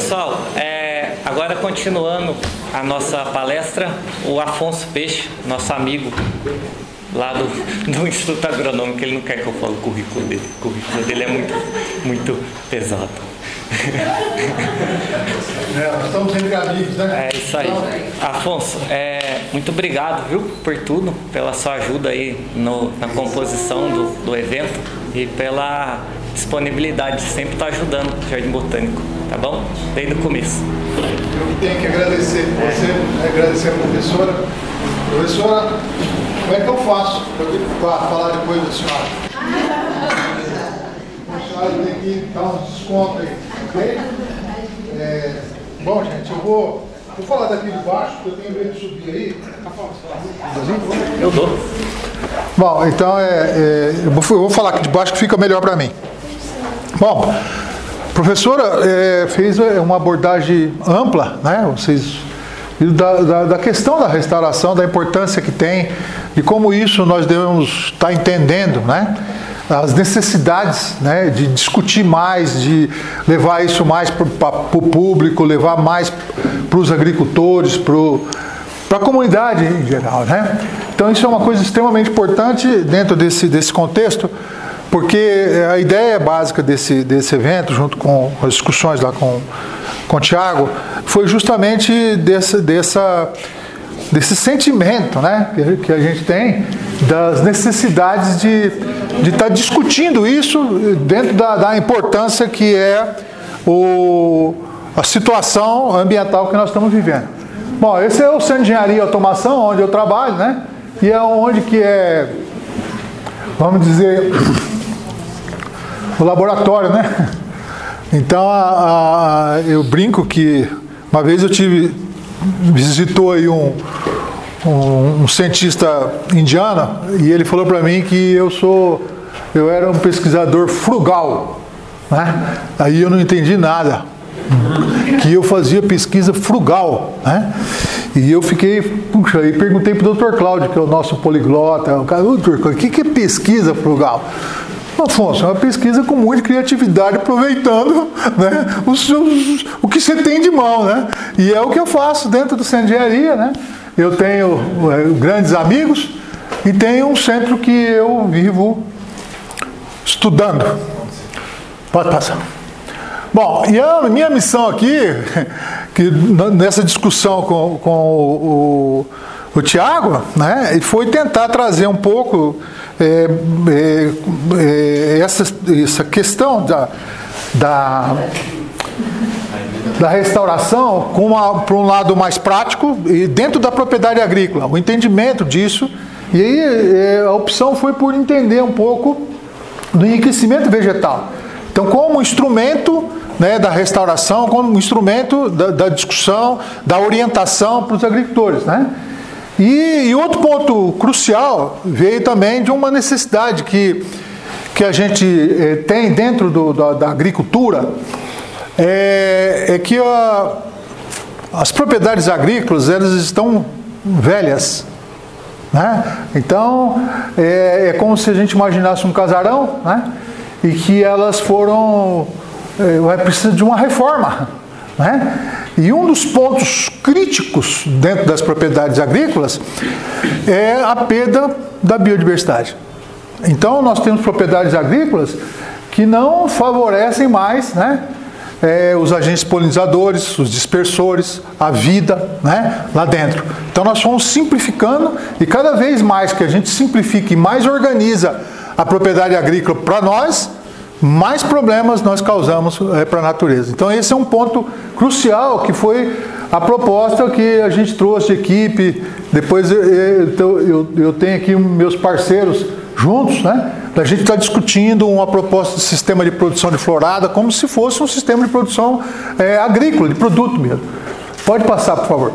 Pessoal, agora continuando a nossa palestra, o Afonso Peixe, nosso amigo lá do Instituto Agronômico, ele não quer que eu fale o currículo dele. O currículo dele é muito pesado. Nós estamos sempre amigos, né? É isso aí. Afonso, muito obrigado, viu, por tudo, pela sua ajuda aí na composição do evento e pela disponibilidade de sempre estar ajudando o Jardim Botânico, tá bom? Desde o começo. Eu tenho que agradecer você, agradecer a professora. Professora, como é que eu faço para falar depois da senhora? A senhora tem que dar um desconto aí, ok? Bom, gente, eu vou falar daqui de baixo, porque eu tenho medo de subir aí. Eu dou. Bom, então eu vou falar aqui de baixo que fica melhor para mim. Bom, a professora fez uma abordagem ampla, né? Vocês da questão da restauração, da importância que tem, de como isso nós devemos estar entendendo, né? As necessidades, né, de discutir mais, de levar isso mais para o público, levar mais para os agricultores, para a comunidade em geral, né? Então isso é uma coisa extremamente importante dentro desse contexto, porque a ideia básica desse evento, junto com as discussões lá com o Tiago, foi justamente desse sentimento, né, que a gente tem das necessidades de estar discutindo isso dentro da importância que é a situação ambiental que nós estamos vivendo. Bom, esse é o Centro de Engenharia e Automação, onde eu trabalho, né, e é onde que vamos dizer, o laboratório, né? Então, eu brinco que uma vez visitou aí um cientista indiano e ele falou para mim que eu era um pesquisador frugal, né? Aí eu não entendi nada, que eu fazia pesquisa frugal, né? E eu fiquei, puxa, e perguntei para o Dr. Cláudio, que é o nosso poliglota, o cara, doutor, o que é pesquisa frugal? Afonso, é uma pesquisa com muita criatividade, aproveitando, né, o que você tem de mão, né? E é o que eu faço dentro do Centro de Engenharia, né? Eu tenho grandes amigos e tenho um centro que eu vivo estudando. Pode passar. Bom, e a minha missão aqui, que nessa discussão com o Tiago, né, foi tentar trazer um pouco essa questão da restauração para um lado mais prático e dentro da propriedade agrícola, o entendimento disso. E aí a opção foi por entender um pouco do enriquecimento vegetal. Então, como instrumento, né, da restauração, como instrumento da discussão, da orientação para os agricultores, né? E outro ponto crucial veio também de uma necessidade que a gente tem dentro da agricultura, é que as propriedades agrícolas, elas estão velhas, né? Então, é como se a gente imaginasse um casarão, né? E que elas vai precisar de uma reforma, né? E um dos pontos críticos dentro das propriedades agrícolas é a perda da biodiversidade. Então, nós temos propriedades agrícolas que não favorecem mais, né, os agentes polinizadores, os dispersores, a vida, né, lá dentro. Então, nós fomos simplificando e cada vez mais que a gente simplifica e mais organiza a propriedade agrícola para nós, mais problemas nós causamos para a natureza. Então esse é um ponto crucial que foi a proposta que a gente trouxe de equipe. Depois eu tenho aqui meus parceiros juntos, né? A gente está discutindo uma proposta de sistema de produção de florada como se fosse um sistema de produção agrícola, de produto mesmo. Pode passar, por favor.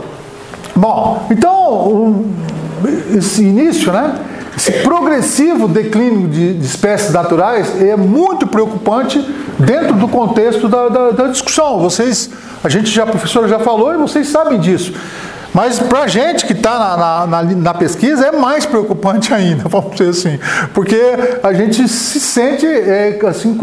Bom, então esse início, né? Esse progressivo declínio de espécies naturais é muito preocupante dentro do contexto da discussão. A professora já falou e vocês sabem disso. Mas para a gente que está na pesquisa é mais preocupante ainda, vamos dizer assim, porque a gente se sente assim,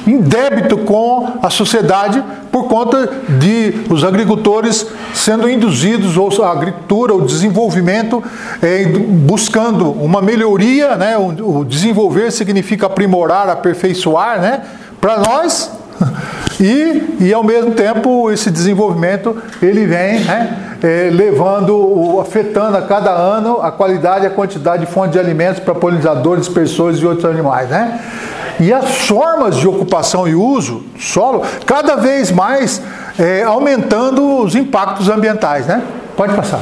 em débito com a sociedade por conta de os agricultores sendo induzidos, ou a agricultura, o desenvolvimento, buscando uma melhoria, né? O desenvolver significa aprimorar, aperfeiçoar, né? Para nós. E ao mesmo tempo esse desenvolvimento ele vem, né, afetando a cada ano a qualidade e a quantidade de fontes de alimentos para polinizadores, dispersores e outros animais, né? E as formas de ocupação e uso do solo cada vez mais aumentando os impactos ambientais, né? Pode passar.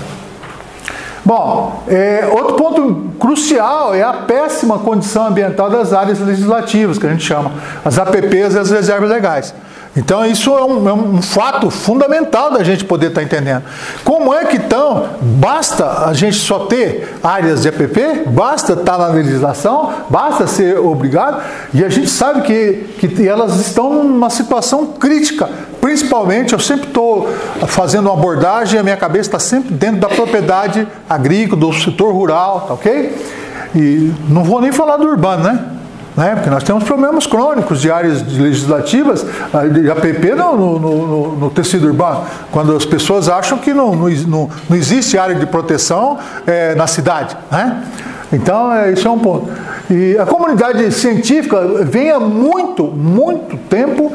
Bom, outro ponto crucial é a péssima condição ambiental das áreas legislativas, que a gente chama, as APPs e as reservas legais. Então isso é um fato fundamental da gente poder estar entendendo. Como é que então, basta a gente só ter áreas de APP, basta estar na legislação, basta ser obrigado, e a gente sabe que elas estão numa situação crítica. Principalmente, eu sempre estou fazendo uma abordagem, a minha cabeça está sempre dentro da propriedade agrícola, do setor rural, tá ok? E não vou nem falar do urbano, né? Porque nós temos problemas crônicos de áreas legislativas, de APP no tecido urbano, quando as pessoas acham que não existe área de proteção na cidade, né? Então, isso é um ponto. E a comunidade científica vem há muito tempo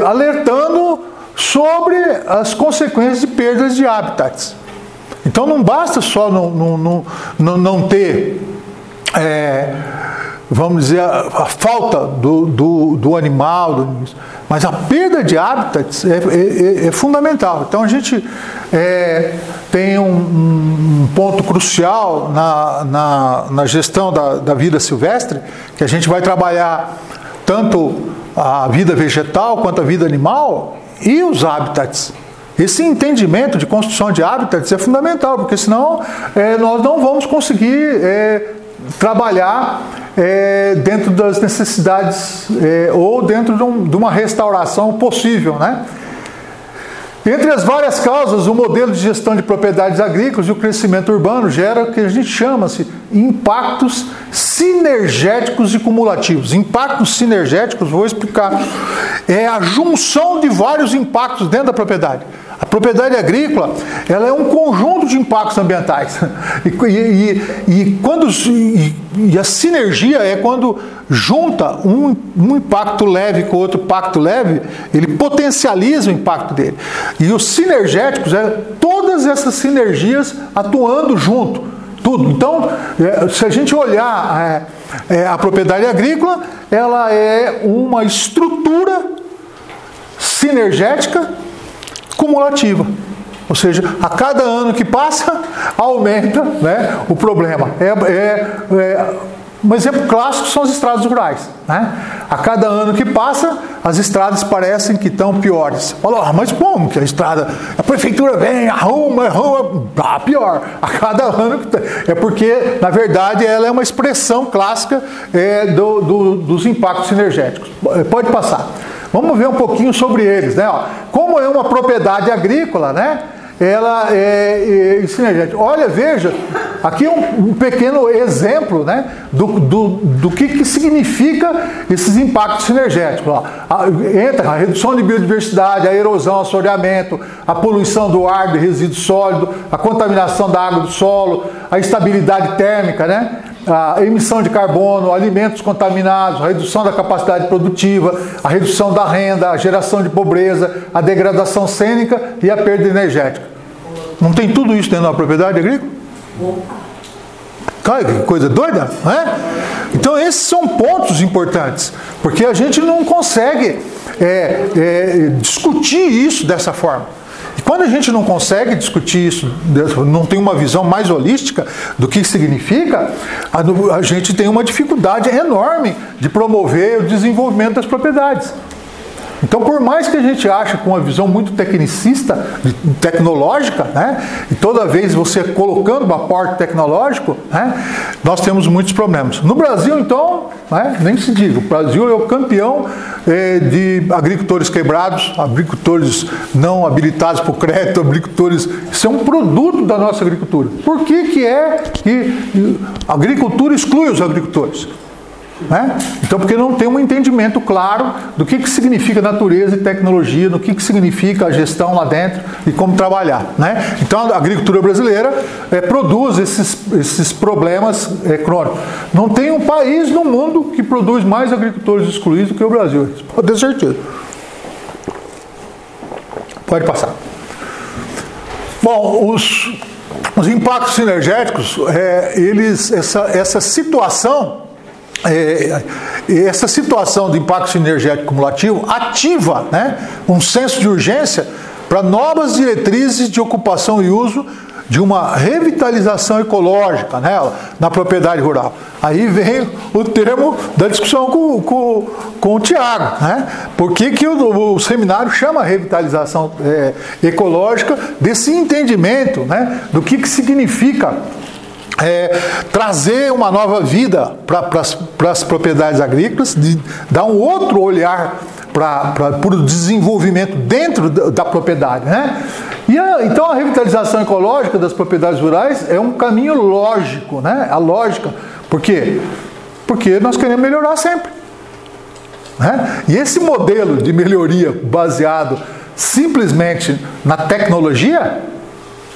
alertando sobre as consequências de perdas de habitats. Então não basta só não ter, vamos dizer, a falta do animal, mas a perda de habitats é fundamental. Então a gente tem um ponto crucial na gestão da vida silvestre, que a gente vai trabalhar tanto a vida vegetal quanto a vida animal e os habitats. Esse entendimento de construção de habitats é fundamental, porque senão nós não vamos conseguir trabalhar dentro das necessidades ou dentro de uma restauração possível, né? Entre as várias causas, o modelo de gestão de propriedades agrícolas e o crescimento urbano gera o que a gente chama-se impactos sinergéticos e cumulativos. Impactos sinergéticos, vou explicar, é a junção de vários impactos dentro da propriedade. A propriedade agrícola, ela é um conjunto de impactos ambientais. E a sinergia é quando junta um impacto leve com outro impacto leve, ele potencializa o impacto dele. E os sinergéticos todas essas sinergias atuando junto. Tudo. Então, se a gente olhar a propriedade agrícola, ela é uma estrutura sinergética cumulativa. Ou seja, a cada ano que passa, aumenta, né, o problema. Um exemplo clássico são as estradas rurais, né? A cada ano que passa, as estradas parecem que estão piores. Fala, mas como que a prefeitura vem, arruma, pior. A cada ano é porque, na verdade, ela é uma expressão clássica dos impactos sinergéticos. Pode passar. Vamos ver um pouquinho sobre eles, né? Como é uma propriedade agrícola, né? Ela é sinergética. Olha, veja, aqui um pequeno exemplo, né, do que significa esses impactos sinergéticos. Entra a redução de biodiversidade, a erosão, assoreamento, a poluição do ar, de resíduo sólido, a contaminação da água do solo, a instabilidade térmica, né? A emissão de carbono, alimentos contaminados, a redução da capacidade produtiva, a redução da renda, a geração de pobreza, a degradação cênica e a perda energética. Não tem tudo isso dentro da propriedade agrícola? Cara, que coisa doida, né? Então esses são pontos importantes, porque a gente não consegue discutir isso dessa forma. E quando a gente não consegue discutir isso, não tem uma visão mais holística do que significa, a gente tem uma dificuldade enorme de promover o desenvolvimento das propriedades. Então, por mais que a gente ache com uma visão muito tecnicista, tecnológica, né, e toda vez você colocando um aporte tecnológico, né, nós temos muitos problemas. No Brasil, então, né, nem se diga, o Brasil é o campeão de agricultores quebrados, agricultores não habilitados por crédito, agricultores... Isso é um produto da nossa agricultura. Por que a agricultura exclui os agricultores? Né? Então, porque não tem um entendimento claro do que significa natureza e tecnologia, do que significa a gestão lá dentro e como trabalhar. Né? Então, a agricultura brasileira produz esses problemas crônicos. Não tem um país no mundo que produz mais agricultores excluídos do que o Brasil. Isso pode ter certeza. Pode passar. Bom, os impactos sinergéticos, essa situação de impacto sinergético cumulativo ativa, né, um senso de urgência para novas diretrizes de ocupação e uso de uma revitalização ecológica, né, na propriedade rural. Aí vem o termo da discussão com o Tiago. Né? Por que o seminário chama revitalização ecológica, desse entendimento, né, do que significa trazer uma nova vida para as propriedades agrícolas, dar um outro olhar para o desenvolvimento dentro da propriedade. Né? Então a revitalização ecológica das propriedades rurais é um caminho lógico, né? A lógica. Por quê? Porque nós queremos melhorar sempre. Né? E esse modelo de melhoria baseado simplesmente na tecnologia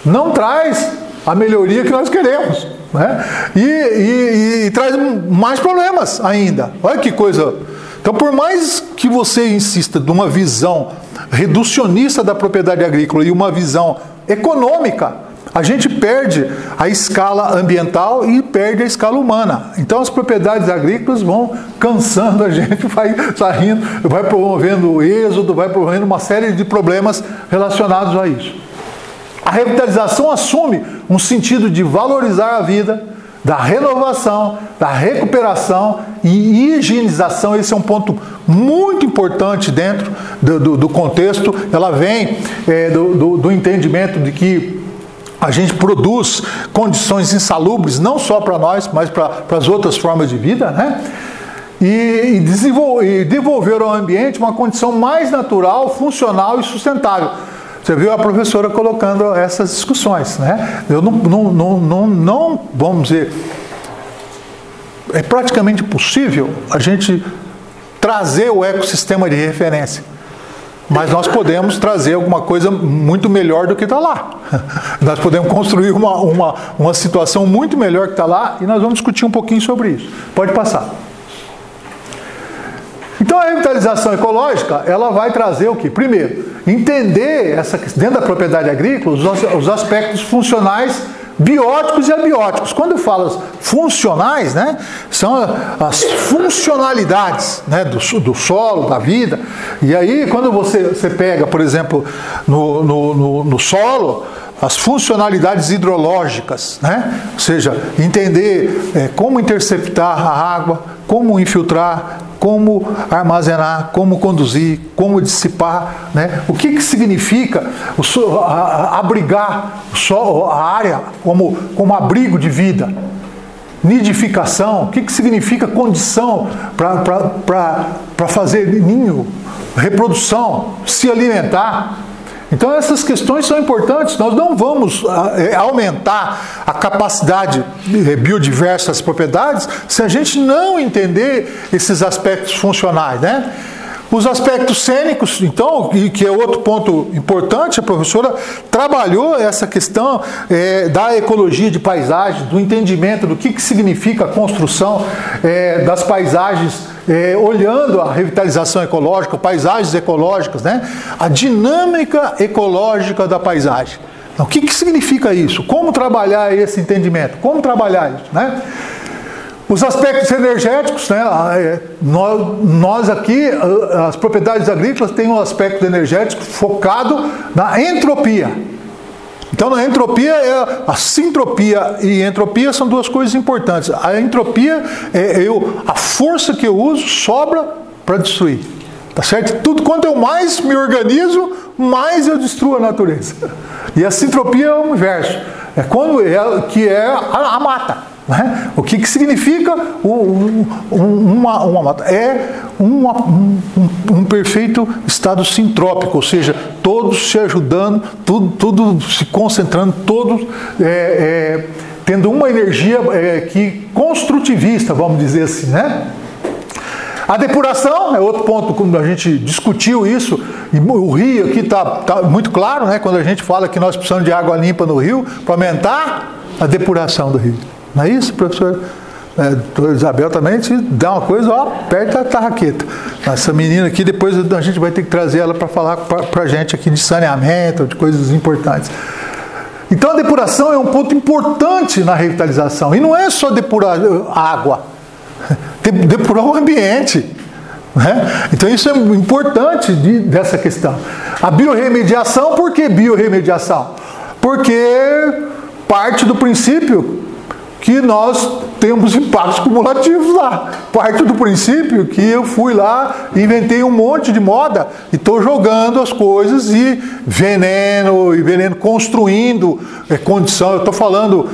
não traz a melhoria que nós queremos, né? E traz mais problemas ainda. Olha que coisa. Então, por mais que você insista numa visão reducionista da propriedade agrícola e uma visão econômica, a gente perde a escala ambiental e perde a escala humana. Então, as propriedades agrícolas vão cansando a gente, vai saindo, vai promovendo o êxodo, vai promovendo uma série de problemas relacionados a isso. A revitalização assume um sentido de valorizar a vida, da renovação, da recuperação e higienização. Esse é um ponto muito importante dentro do contexto. Ela vem do entendimento de que a gente produz condições insalubres, não só para nós, mas para as outras formas de vida, né? E devolver ao ambiente uma condição mais natural, funcional e sustentável. Você viu a professora colocando essas discussões, né? Eu não, vamos dizer, é praticamente impossível a gente trazer o ecossistema de referência, mas nós podemos trazer alguma coisa muito melhor do que está lá. Nós podemos construir uma situação muito melhor que está lá e nós vamos discutir um pouquinho sobre isso. Pode passar. Então a revitalização ecológica, ela vai trazer o quê? Primeiro, entender dentro da propriedade agrícola os aspectos funcionais bióticos e abióticos. Quando eu falo funcionais, né, são as funcionalidades, né, do solo, da vida. E aí, quando você pega, por exemplo, no solo, as funcionalidades hidrológicas, né? Ou seja, entender como interceptar a água, como infiltrar, como armazenar, como conduzir, como dissipar, né? O que significa abrigar a área como abrigo de vida, nidificação, o que significa condição para fazer ninho, reprodução, se alimentar. Então essas questões são importantes. Nós não vamos aumentar a capacidade biodiversa das propriedades se a gente não entender esses aspectos funcionais, né? Os aspectos cênicos, então, que é outro ponto importante, a professora trabalhou essa questão da ecologia de paisagens, do entendimento do que significa a construção das paisagens, olhando a revitalização ecológica, paisagens ecológicas, né? A dinâmica ecológica da paisagem. Então, o que significa isso? Como trabalhar esse entendimento? Como trabalhar isso, né? Os aspectos energéticos, né? Nós aqui, as propriedades agrícolas têm um aspecto energético focado na entropia. Então, na entropia, a sintropia e entropia são duas coisas importantes. A entropia a força que eu uso sobra para destruir. Tá certo? Tudo quanto eu mais me organizo, mais eu destruo a natureza. E a sintropia é o inverso. É quando que é a mata. Né? O que significa uma mata? É um perfeito estado sintrópico, ou seja, todos se ajudando, tudo se concentrando, todos tendo uma energia construtivista, vamos dizer assim, né? A depuração é outro ponto, quando a gente discutiu isso, e o rio aqui está muito claro, né? Quando a gente fala que nós precisamos de água limpa no rio, para aumentar a depuração do rio. Não é isso, professor? Doutor Isabel também, se dá uma coisa, ó, aperta a tarraqueta. Essa menina aqui, depois a gente vai ter que trazer ela para falar para a gente aqui de saneamento, de coisas importantes. Então a depuração é um ponto importante na revitalização. E não é só depurar água, depurar o ambiente. Né? Então isso é importante dessa questão. A biorremediação, por que biorremediação? Porque parte do princípio que nós temos impactos cumulativos lá. Parte do princípio que eu fui lá, inventei um monte de moda e estou jogando as coisas e veneno construindo condição. Eu estou falando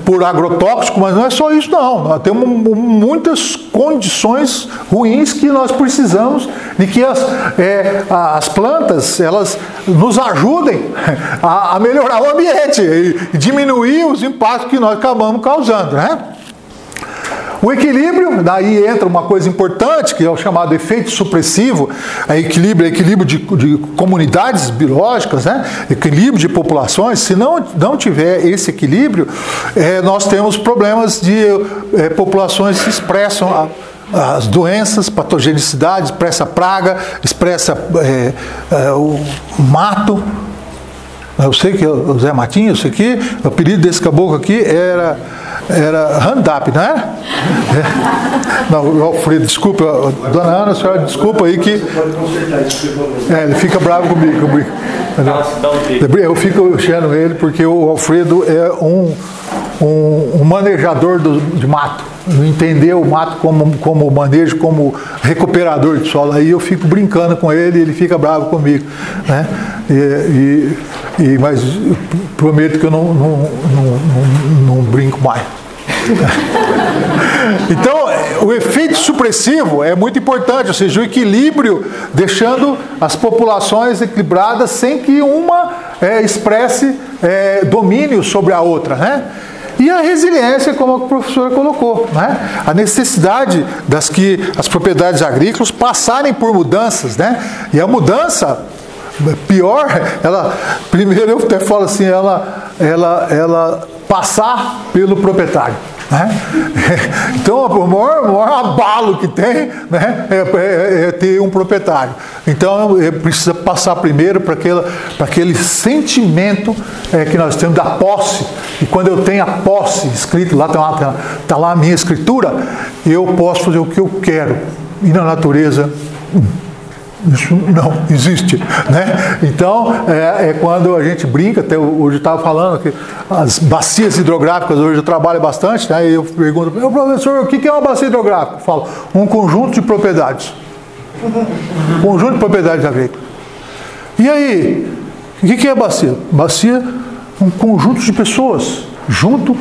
por agrotóxico, mas não é só isso não. Nós temos muitas condições ruins que nós precisamos de que as plantas elas nos ajudem a melhorar o ambiente e diminuir os impactos que nós acabamos causando, né? O equilíbrio, daí entra uma coisa importante, que é o chamado efeito supressivo, equilíbrio de comunidades biológicas, né? Equilíbrio de populações. Se não tiver esse equilíbrio, nós temos problemas de populações que expressam as doenças, patogenicidade, expressa praga, expressa o mato. Eu sei que o Zé Matinho, isso aqui, o apelido desse caboclo aqui era Handap, não é? Não, o Alfredo, desculpa, dona Ana, a senhora desculpa aí que... ele fica bravo comigo. Eu fico enchendo ele porque o Alfredo é um manejador de mato. Entendeu o mato como manejo, como recuperador de solo. Aí eu fico brincando com ele e ele fica bravo comigo. Né? Mas eu prometo que eu não brinco mais. Então, o efeito supressivo é muito importante, ou seja, o equilíbrio, deixando as populações equilibradas sem que uma expresse domínio sobre a outra, né? E a resiliência, como a professora colocou, né? A necessidade que as propriedades agrícolas passarem por mudanças, né? E a mudança pior, primeiro eu até falo assim, ela passar pelo proprietário. Né? Então o maior abalo que tem, né, é ter um proprietário. Então precisa passar primeiro para aquele sentimento que nós temos da posse. E quando eu tenho a posse escrito lá, está lá a minha escritura, eu posso fazer o que eu quero. E na natureza isso não existe, né? Então, quando a gente brinca, até hoje eu estava falando que as bacias hidrográficas, hoje eu trabalho bastante, né? E eu pergunto, professor, o que é uma bacia hidrográfica? Eu falo, um conjunto de propriedades. Conjunto de propriedades agrícolas. E aí, o que é bacia? Bacia é um conjunto de pessoas, junto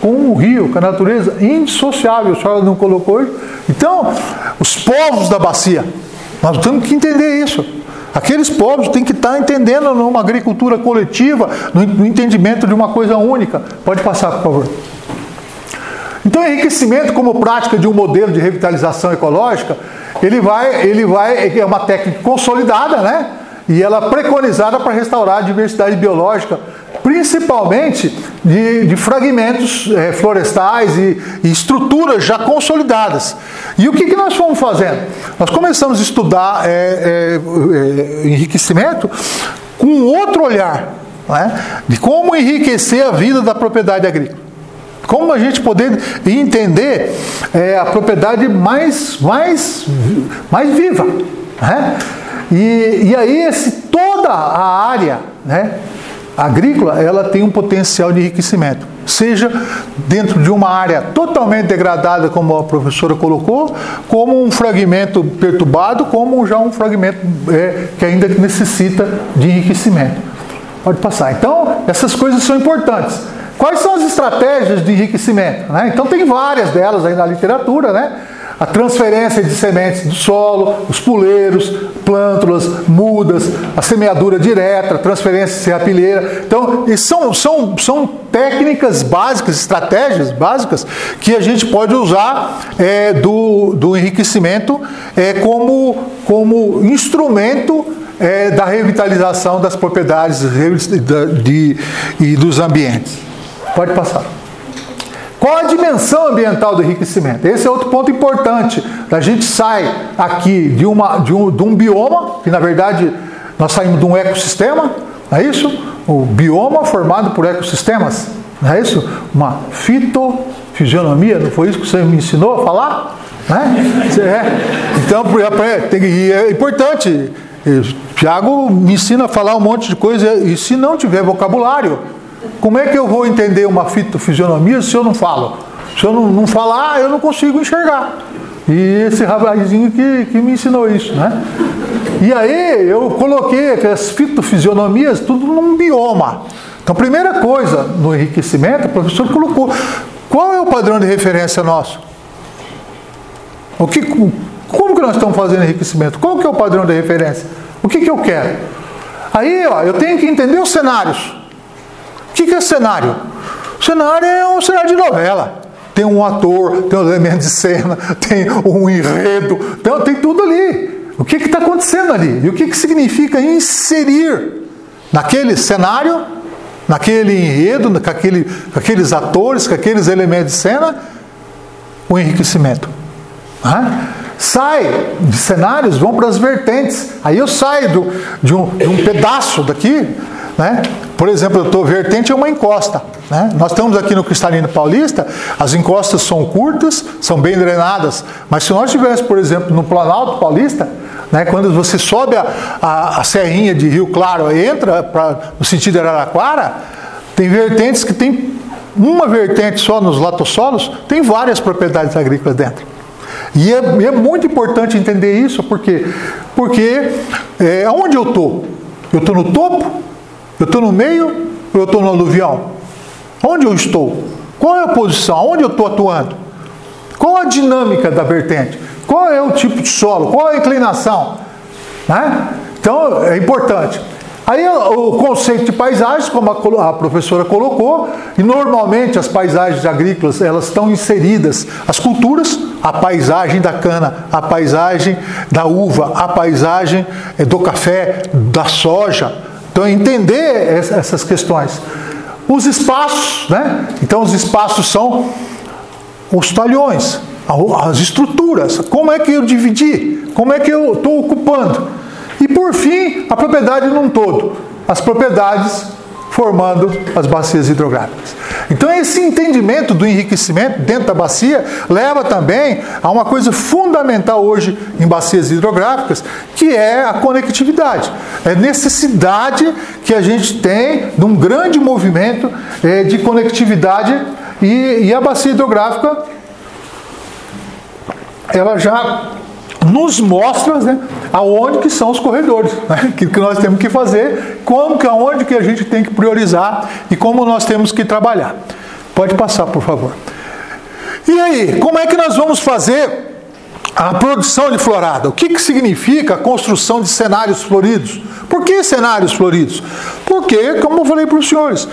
com o rio, com a natureza, indissociável, a senhora não colocou hoje? Então, os povos da bacia, nós temos que entender isso. Aqueles povos têm que estar entendendo numa agricultura coletiva, no entendimento de uma coisa única. Pode passar, por favor. Então, enriquecimento como prática de um modelo de revitalização ecológica, é uma técnica consolidada, né? E ela é preconizada para restaurar a diversidade biológica, principalmente de fragmentos florestais e estruturas já consolidadas. E o que nós fomos fazendo? Nós começamos a estudar enriquecimento com outro olhar, né? De como enriquecer a vida da propriedade agrícola. Como a gente poder entender a propriedade mais viva, né? E aí toda a área, né, agrícola, ela tem um potencial de enriquecimento. seja dentro de uma área totalmente degradada, como a professora colocou, como um fragmento perturbado, como já um fragmento que ainda necessita de enriquecimento. Pode passar. Então, essas coisas são importantes. Quais são as estratégias de enriquecimento? Né? Então, tem várias delas aí na literatura, né? A transferência de sementes do solo, os puleiros, plântulas, mudas, a semeadura direta, a transferência serrapilheira. Então, são técnicas básicas, estratégias básicas que a gente pode usar do enriquecimento como instrumento da revitalização das propriedades e dos ambientes. Pode passar. Qual a dimensão ambiental do enriquecimento? Esse é outro ponto importante. A gente sai aqui de um bioma, que na verdade nós saímos de um ecossistema, não é isso? O bioma formado por ecossistemas, não é isso? Uma fitofisionomia, não foi isso que você me ensinou a falar? Né? Então, é importante. Tiago me ensina a falar um monte de coisa, e se não tiver vocabulário, como é que eu vou entender uma fitofisionomia se eu não falo? Se eu não falar, eu não consigo enxergar. E esse rapazinho que me ensinou isso, né? E aí eu coloquei as fitofisionomias tudo num bioma. Então, primeira coisa no enriquecimento, o professor colocou: qual é o padrão de referência nosso? Como que nós estamos fazendo enriquecimento? Qual que é o padrão de referência? O que eu quero? Aí, eu tenho que entender os cenários. O que é cenário? O cenário é um cenário de novela. Tem um ator, tem um elemento de cena, tem um enredo, tem tudo ali. O que está acontecendo ali? E o que significa inserir naquele cenário, naquele enredo, com aqueles atores, com aqueles elementos de cena, o enriquecimento. Sai de cenários, vão para as vertentes. Aí eu saio de um pedaço daqui, né? Por exemplo, vertente é uma encosta, né? Nós estamos aqui no Cristalino Paulista, as encostas são curtas, são bem drenadas, mas se nós estivéssemos, por exemplo, no Planalto Paulista, né, quando você sobe a serrinha de Rio Claro, entra no sentido de Araraquara, tem vertentes que tem uma vertente só nos latossolos, tem várias propriedades agrícolas dentro. E é muito importante entender isso, porque aonde eu estou? Eu estou no topo? Eu estou no meio ou eu estou no aluvial? Onde eu estou? Qual é a posição? Onde eu estou atuando? Qual a dinâmica da vertente? Qual é o tipo de solo? Qual é a inclinação? Né? Então, é importante. Aí o conceito de paisagens, como a professora colocou, e normalmente as paisagens agrícolas, elas estão inseridas, as culturas, a paisagem da cana, a paisagem da uva, a paisagem do café, da soja. Então, entender essas questões. Os espaços, né? Então, os espaços são os talhões, as estruturas, como é que eu dividi, como é que eu estou ocupando. E, por fim, a propriedade num todo, as propriedades formando as bacias hidrográficas. Então, esse entendimento do enriquecimento dentro da bacia leva também a uma coisa fundamental hoje em bacias hidrográficas, que é a conectividade. É a necessidade que a gente tem de um grande movimento de conectividade, e a bacia hidrográfica, ela já nos mostra, né, aonde que são os corredores, né, que nós temos que fazer, aonde que a gente tem que priorizar e como nós temos que trabalhar. Pode passar, por favor. E aí, como é que nós vamos fazer a produção de florada? O que significa a construção de cenários floridos? Por que cenários floridos? Porque, como eu falei para os senhores,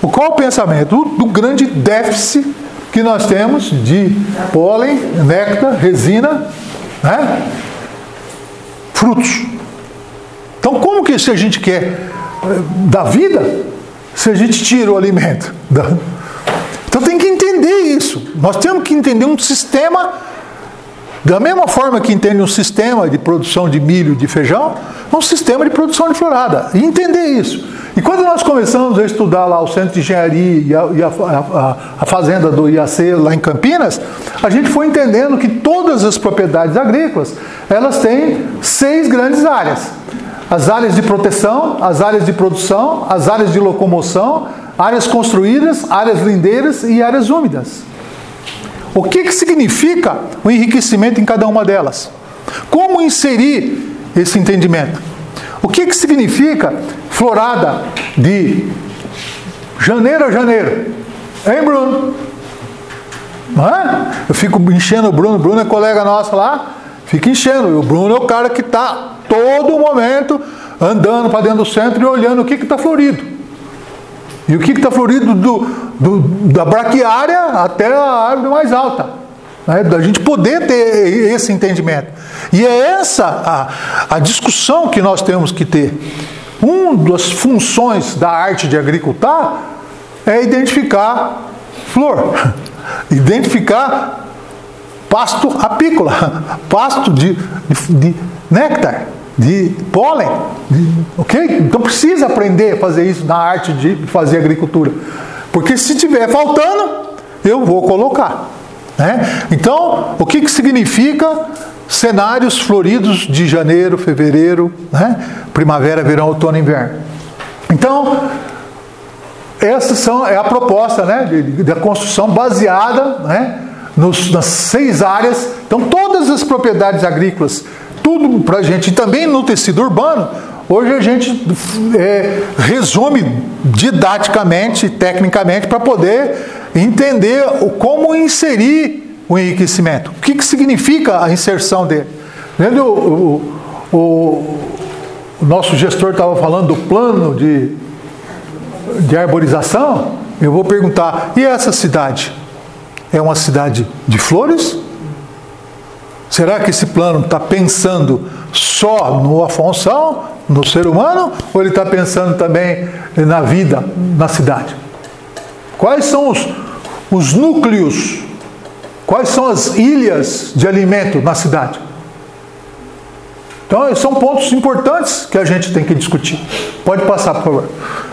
qual o pensamento? Do grande déficit que nós temos de pólen, néctar, resina, né? Frutos. Então, como que se a gente quer dar vida, se a gente tira o alimento? Então tem que entender isso. Nós temos que entender um sistema, da mesma forma que entende um sistema de produção de milho, de feijão, um sistema de produção de florada. E entender isso. E quando nós começamos a estudar lá o Centro de Engenharia e a fazenda do IAC lá em Campinas, a gente foi entendendo que todas as propriedades agrícolas, elas têm 6 grandes áreas. as áreas de proteção, as áreas de produção, as áreas de locomoção, áreas construídas, áreas lindeiras e áreas úmidas. O que significa o enriquecimento em cada uma delas? Como inserir esse entendimento? O que significa florada de janeiro a janeiro? Hein, Bruno? Não é? Eu fico enchendo o Bruno. O Bruno é colega nosso lá. Fica enchendo. E o Bruno é o cara que está todo momento andando para dentro do centro e olhando o que está florido. E o que está florido da braquiária até a árvore mais alta. Né? Da gente poder ter esse entendimento. E é essa a discussão que nós temos que ter. Uma das funções da arte de agricultar é identificar flor. Identificar pasto apícola, pasto de néctar, de pólen, ok? Então precisa aprender a fazer isso na arte de fazer agricultura, porque se tiver faltando, eu vou colocar, né? Então, o que significa cenários floridos de janeiro, fevereiro, né? Primavera, verão, outono e inverno? Então, essa é a proposta, né, da construção baseada, né, nas 6 áreas. Então, todas as propriedades agrícolas, tudo para a gente, e também no tecido urbano, hoje a gente resume didaticamente, tecnicamente, para poder entender como inserir o enriquecimento. O que significa a inserção dele? O nosso gestor estava falando do plano de arborização. Eu vou perguntar, e essa cidade? É uma cidade de flores? Será que esse plano está pensando só no Afonso, no ser humano, ou ele está pensando também na vida, na cidade? Quais são os núcleos, quais são as ilhas de alimento na cidade? Então, são pontos importantes que a gente tem que discutir. Pode passar, por favor.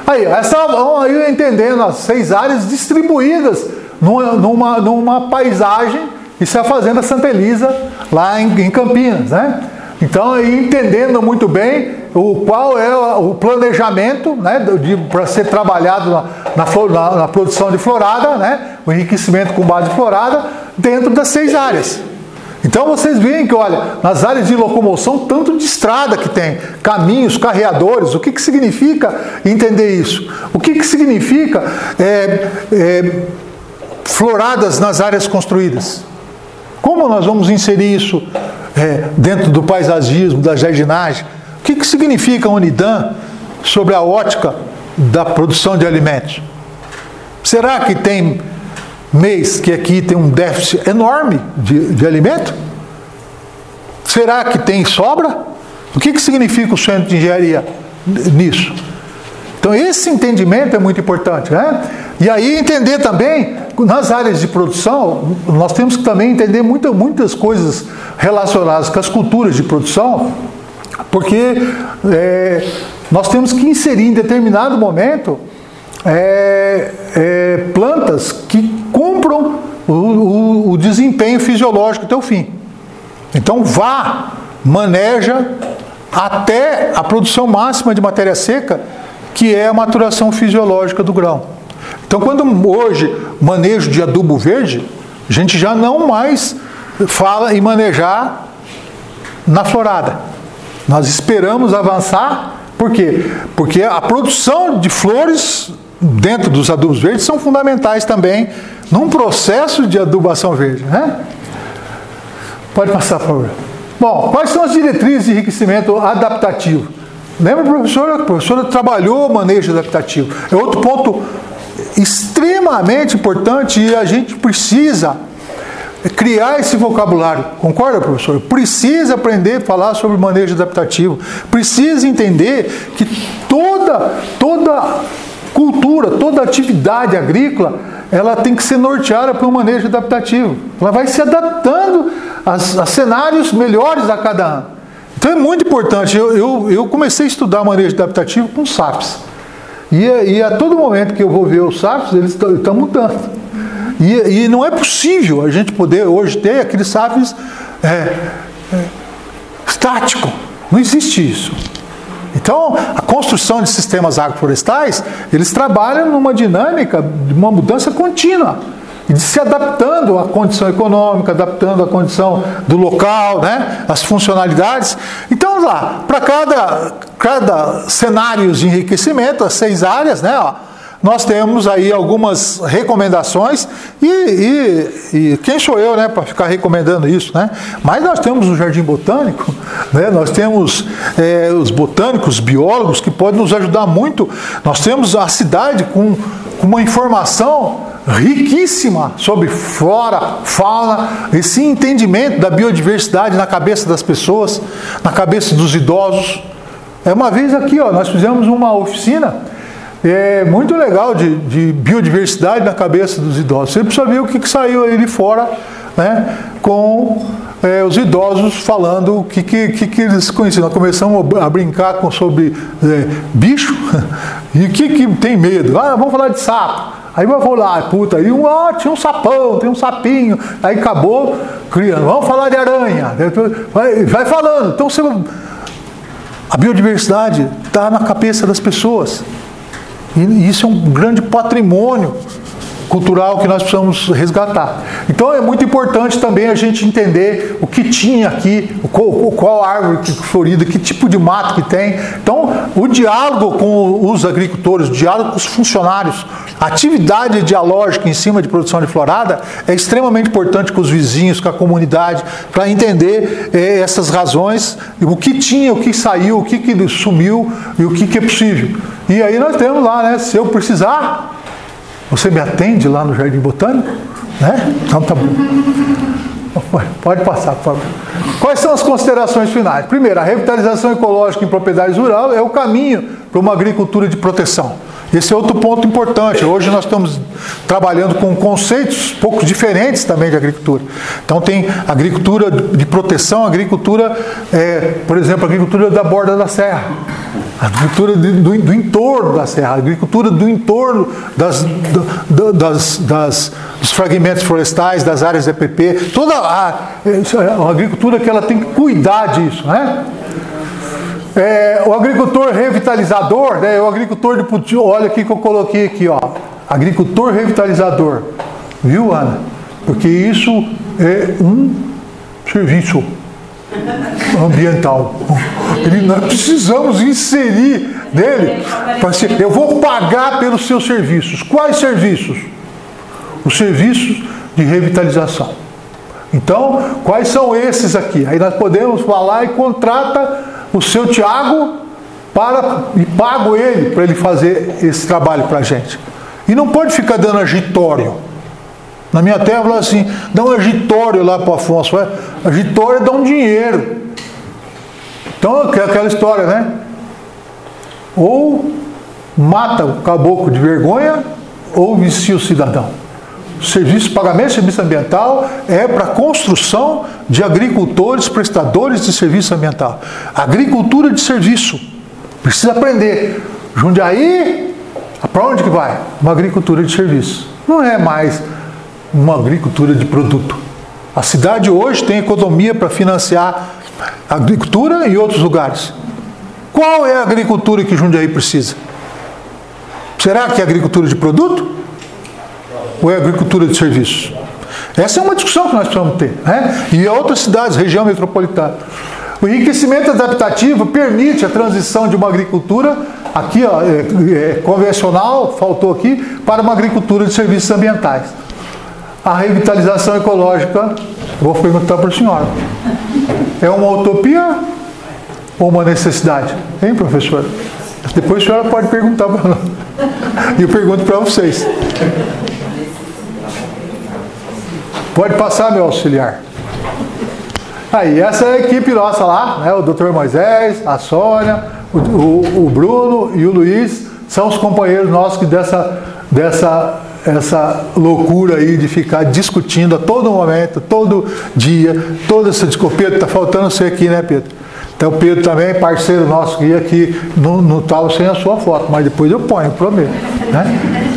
Aí, vão aí entendendo as 6 áreas distribuídas numa paisagem. Isso é a Fazenda Santa Elisa, lá em Campinas, né? Então, aí, entendendo muito bem qual é o planejamento, né, para ser trabalhado na produção de florada, né, o enriquecimento com base de florada, dentro das 6 áreas. Então vocês veem que, olha, nas áreas de locomoção, tanto de estrada que tem, caminhos, carreadores, o que significa entender isso? O que significa floradas nas áreas construídas? Como nós vamos inserir isso dentro do paisagismo, da jardinagem? O que significa a Unidam sobre a ótica da produção de alimentos? Será que tem mês que aqui tem um déficit enorme de alimento? Será que tem sobra? O que significa o centro de engenharia nisso? Então esse entendimento é muito importante, né? E aí entender também, nas áreas de produção, nós temos que também entender muitas coisas relacionadas com as culturas de produção, porque nós temos que inserir em determinado momento plantas que cumpram o desempenho fisiológico até o fim. Então maneja até a produção máxima de matéria seca, que é a maturação fisiológica do grão. Então, quando hoje manejo de adubo verde, a gente já não mais fala em manejar na florada. Nós esperamos avançar, por quê? Porque a produção de flores dentro dos adubos verdes são fundamentais também num processo de adubação verde, né? Pode passar, por favor. Bom, quais são as diretrizes de enriquecimento adaptativo? Lembra, professora? A professora trabalhou o manejo adaptativo. É outro ponto extremamente importante e a gente precisa criar esse vocabulário. Concorda, professor? Precisa aprender a falar sobre manejo adaptativo. Precisa entender que toda cultura, toda atividade agrícola, ela tem que ser norteada para um manejo adaptativo. Ela vai se adaptando a cenários melhores a cada ano. Então é muito importante. Eu comecei a estudar manejo adaptativo com SAFs. E a todo momento que eu vou ver os SAFs, eles estão mudando. E não é possível a gente poder hoje ter aqueles SAFs estático. Não existe isso. Então, a construção de sistemas agroflorestais, eles trabalham numa dinâmica de uma mudança contínua, e de se adaptando à condição econômica, adaptando à condição do local, né, as funcionalidades. Então, vamos lá, para cada cenário de enriquecimento, as 6 áreas, né, ó, nós temos aí algumas recomendações e quem sou eu, né, para ficar recomendando isso, né? Mas nós temos o Jardim Botânico, né? Nós temos os botânicos, os biólogos que podem nos ajudar muito. Nós temos a cidade com uma informação riquíssima sobre flora, fauna, esse entendimento da biodiversidade na cabeça das pessoas, na cabeça dos idosos. Uma vez aqui, ó, nós fizemos uma oficina muito legal de biodiversidade na cabeça dos idosos. Você precisa ver o que saiu aí de fora, né, com os idosos falando o que eles conheciam. Nós começamos a brincar sobre bicho e o que tem medo. Vamos falar de sapo. Aí vai falar, puta, aí tinha um sapão, tem um sapinho. Aí acabou criando. Vamos falar de aranha. Vai falando. Então a biodiversidade está na cabeça das pessoas. E isso é um grande patrimônio cultural que nós precisamos resgatar. Então é muito importante também a gente entender o que tinha aqui, qual árvore florida, que tipo de mato que tem. Então o diálogo com os agricultores, o diálogo com os funcionários, a atividade dialógica em cima de produção de florada é extremamente importante com os vizinhos, com a comunidade, para entender essas razões, o que tinha, o que saiu, o que sumiu e o que é possível. E aí nós temos lá, né, se eu precisar, você me atende lá no Jardim Botânico? Né? Então tá bom. Pode passar, por favor. Quais são as considerações finais? Primeiro, a revitalização ecológica em propriedades rurais é o caminho para uma agricultura de proteção. Esse é outro ponto importante. Hoje nós estamos trabalhando com conceitos pouco diferentes também de agricultura. Então tem agricultura de proteção, agricultura, por exemplo, agricultura da borda da serra, agricultura do entorno da serra, agricultura do entorno dos fragmentos florestais, das áreas EPP, toda a agricultura que ela tem que cuidar disso, né? O agricultor revitalizador, né? O agricultor de putinho, olha aqui que eu coloquei aqui, ó, agricultor revitalizador, viu, Ana? Porque isso é um serviço ambiental. Nós precisamos inserir nele, eu vou pagar pelos seus serviços. Quais serviços? Os serviços de revitalização. Então, quais são esses aqui? Aí nós podemos falar e contrata o seu Tiago e pago ele para ele fazer esse trabalho para a gente. E não pode ficar dando agitório. Na minha terra, fala assim, dá um agitório lá para o Afonso. Agitório dá um dinheiro. Então, é aquela história, né? Ou mata o caboclo de vergonha, ou vicia o cidadão. Pagamento de serviço ambiental é para a construção de agricultores, prestadores de serviço ambiental. Agricultura de serviço. Precisa aprender. Jundiaí, para onde que vai? Uma agricultura de serviço. Não é mais uma agricultura de produto. A cidade hoje tem economia para financiar a agricultura em outros lugares. Qual é a agricultura que Jundiaí precisa? Será que é agricultura de produto? Ou é agricultura de serviços? Essa é uma discussão que nós precisamos ter, né? E outras cidades, região metropolitana. O enriquecimento adaptativo permite a transição de uma agricultura, aqui ó, convencional, faltou aqui, para uma agricultura de serviços ambientais. A revitalização ecológica, vou perguntar para a senhora, é uma utopia ou uma necessidade? Hein, professor? Depois a senhora pode perguntar para nós. E eu pergunto para vocês. Pode passar, meu auxiliar. Aí, essa é a equipe nossa lá, né? O Dr. Moisés, a Sônia, o Bruno e o Luiz são os companheiros nossos que essa loucura aí de ficar discutindo a todo momento, todo dia, toda essa discussão. Pedro, tá faltando você aqui, né, Pedro? Então o Pedro também, parceiro nosso, que ia aqui no tal sem a sua foto, mas depois eu ponho, prometo, né?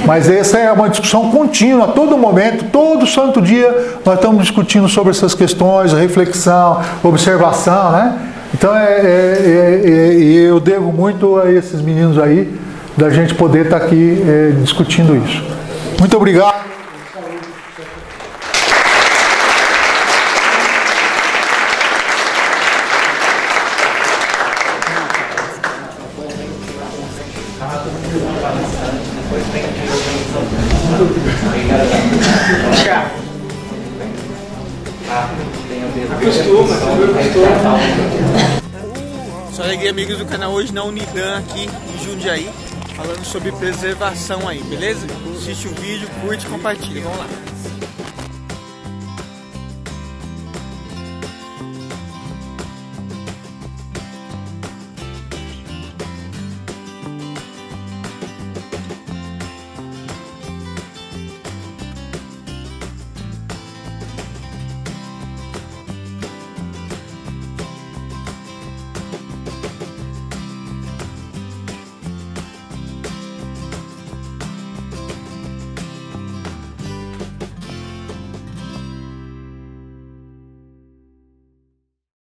Mas essa é uma discussão contínua, a todo momento, todo santo dia, nós estamos discutindo sobre essas questões, reflexão, observação, né? Então eu devo muito a esses meninos aí, da gente poder estar aqui discutindo isso. Muito obrigado. Só alegria, amigos do canal, hoje na Unidan aqui em Jundiaí, falando sobre preservação aí, beleza? Assiste o vídeo, curte e compartilha, vamos lá.